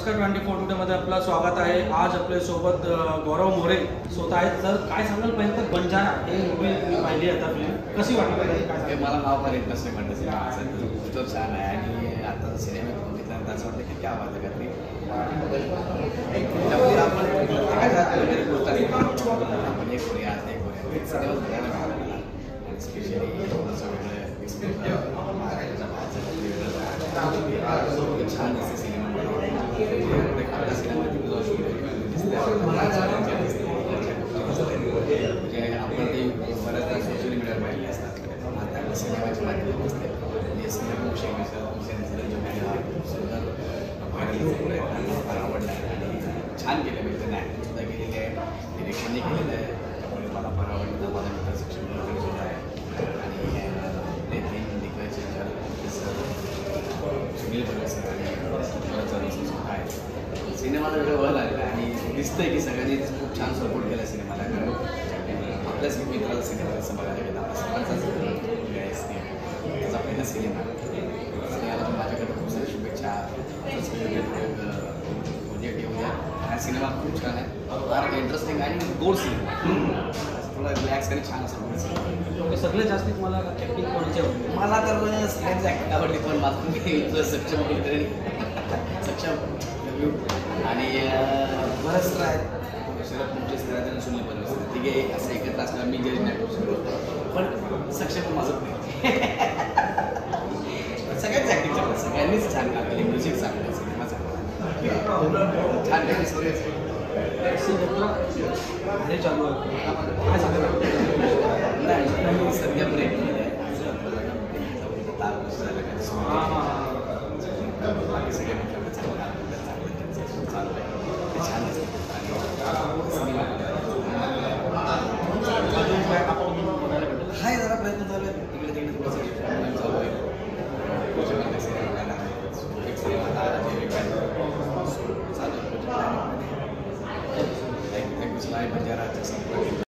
नमस्कार 24 टुडेमध्ये आपलं स्वागत आहे। आज आपल्या सोबत गौरव मोरे स्वतः आहेत। तर काय सांगाल पहिलं तर बंजारा हे मूवी मी पाहिली आता फिल्म कशी वाटली? काय मला नाव पण इंटरेस्टिंग वाटतं सिनेमाचं खूप छान आहे आणि आता सिनेमा बघितला तर असं वाटतं की क्या बात आहे काहीतरी आपण प्रत्येकाच्या वगैरे बोलतात आपण एक करूया आज नाही करूया सिनेमा बघायला मिळाला मला आणि स्पेशली थोडंसं वेगळं छान दिसते सिनेमा आपल्या सिनेमामध्ये जो शूट दिसते म्हणजे आपण ते बऱ्याचदा सोशल मीडियावर पाहिले असतात आता सिनेमाच्या माध्यमात असते म्हणजे सिनेमा सुंदर फार आवडला आणि छान केलं मी त्यांना ॲक्टिंग सुद्धा केलेली आहे डिरेक्शनही केलेलं आहे त्यामुळे मला फार आवडलं माझा मित्र सक्षम सुद्धा आहे आणि तीन दिग्गज सुनील भगत सर आणि सुद्धा आहे सिनेमाला वेगळं वळ लागलं आणि दिसतंय की सगळ्यांनी खूप छान सपोर्ट केला सिनेमाला कारण आपल्याच मित्राचा सिनेमा असं बघायला गेला आपल्या सगळ्यांचाच त्याचा पहिला सिनेमा सिनेमाला माझ्याकडे खूप साऱ्या शुभेच्छा प्रोजेक्ट येऊया हा सिनेमा खूप छान आहे फार इंटरेस्टिंग आणि गोड सिनेमा थोडा रिलॅक्स आणि छान असं सगळ्यात जास्त तुम्हाला ॲक्टिंग कोणाची आवडली? मला तर सगळ्यांची ॲक्टिंग आवडली पण माझं मी सक्षम कुलकर्णी सक्षम आणि बरंच आहेत शरद तुमचे सगळ्याजण सुनील बरं तिघे असं एकत्र असल्यावर मी जरी नाही करू शकतो पण सक्षम माझं सगळ्यांच ॲक्टिंग चांगलं सगळ्यांनीच छान काम केले म्युझिक चांगलं सिनेमा चांगला छान केले सगळेच हे चालू आहे काय सांगायला नाही सध्या ब्रेक बाकी सगळे म्हटलं चालू आहे ते छान हाय जरा प्रयत्न चालू आहे तिकडे तिकडे थोडंसं चालू आहे चालू आहे थँक्यू बंजाराच्या संपर्क